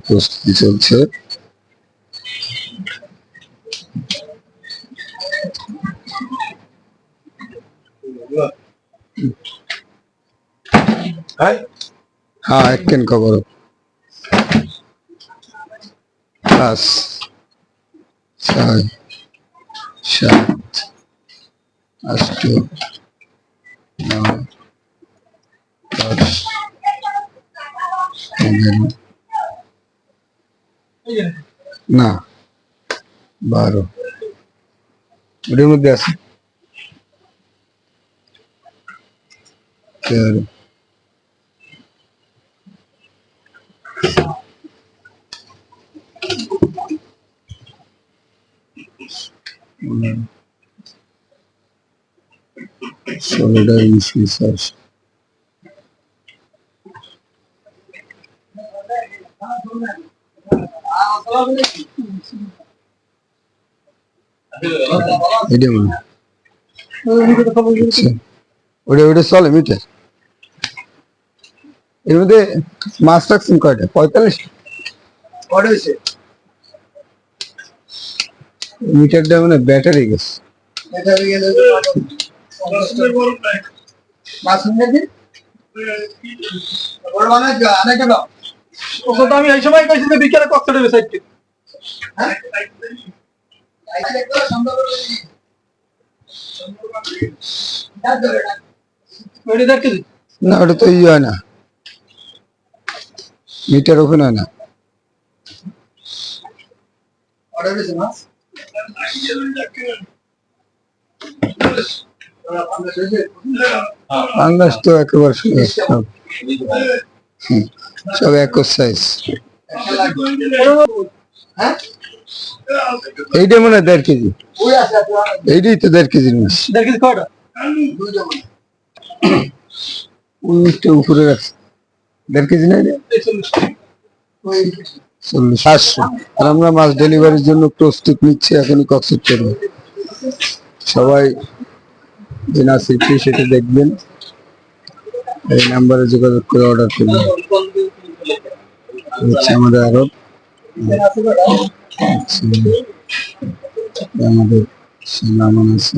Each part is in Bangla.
প্রস্তুতি চলছে। হ্যাঁ, একদিন খবর 5 6 7 8 9 10 11 না 12 এর মধ্যে আছে 13 ষোলোটা ইনফ্লুয়েন্সার ওটা চলে মিটার। এর মধ্যে মাছ রাখছেন কয়টা? 45 মিটারটা মানে ব্যাটারি গেছে। আমি এই সময় কইছি যে বিকেলে কক্সটা দেবে সাইডে। না ওটা তো হয় না, মিটার ওখানে হয় না। বাংলাদেশ তো একেবারে সব এক সাইজ। এইটা মনে হয় 1.5 কেজি, এইটাই তো 1.5 কেজির মাছ। 1.5 কেজি কয়টা? উনিশটা উপরে রাখছে, 1.5 কেজি নাই রে, 700। আর আমরা মাছ ডেলিভারির জন্য প্রস্তুত নিচ্ছি এখনই কক্সবাজারে। সবাই যে না সিটি সেটা দেখবেন, এই নাম্বারে যোগাযোগ করে অর্ডার করবেন। হচ্ছে আমাদের আরো আমাদের নামান আছে।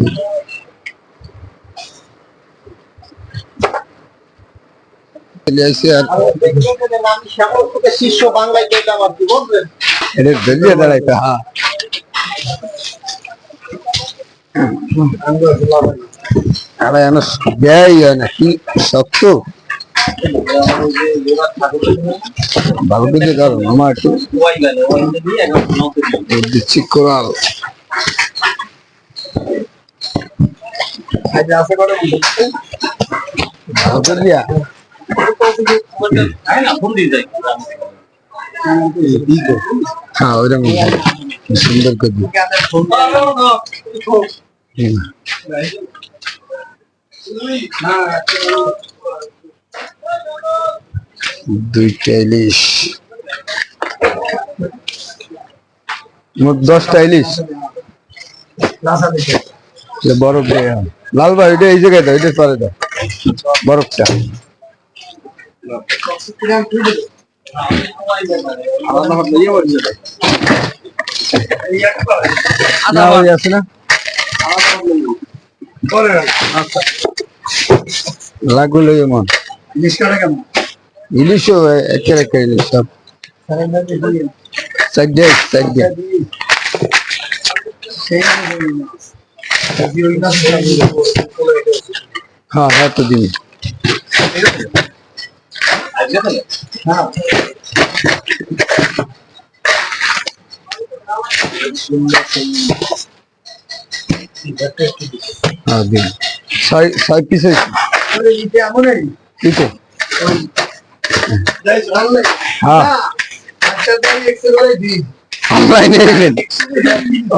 নাকি শক্ত ভালো করে ধরো আমার একটু দিচ্ছি কোরাল। হ্যাঁ ওইরকম সুন্দর করে 2টা ইলিশ, মোট 10টা ইলিশ। বরফ দেয় লাল ভাই, ওইটা এই জায়গায় দাও, ওইটা পরে দাও বরফটা। আছে না লাগলো এমন ইলিশও একের একটা ইলিশ সব হ্যাঁ হ্যাঁ তো দিন ছয় পিস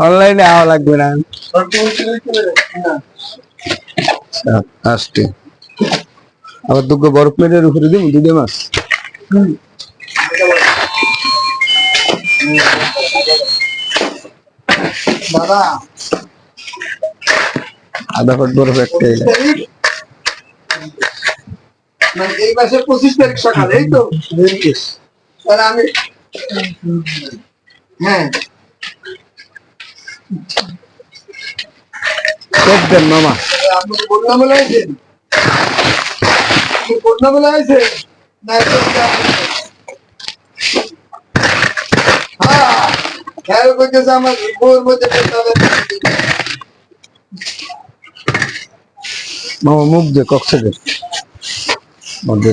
অনলাইনে আওয়া লাগবে না। আসতে আবার দুটো বরফ প্লেটের উপরে দিব 2টা মাছ। দাদা আধা ফুট বরফ একটা এই মাসের 25 তারিখ সকালে, এই তো আমি হ্যাঁ দেখবেন মামা আপনি বন্যা বলে আছেন বন্যা বলে আছে না হ্যাঁ করতেছে আমার বউর মধ্যে মামা মুখ দিয়ে কক্সের মধ্যে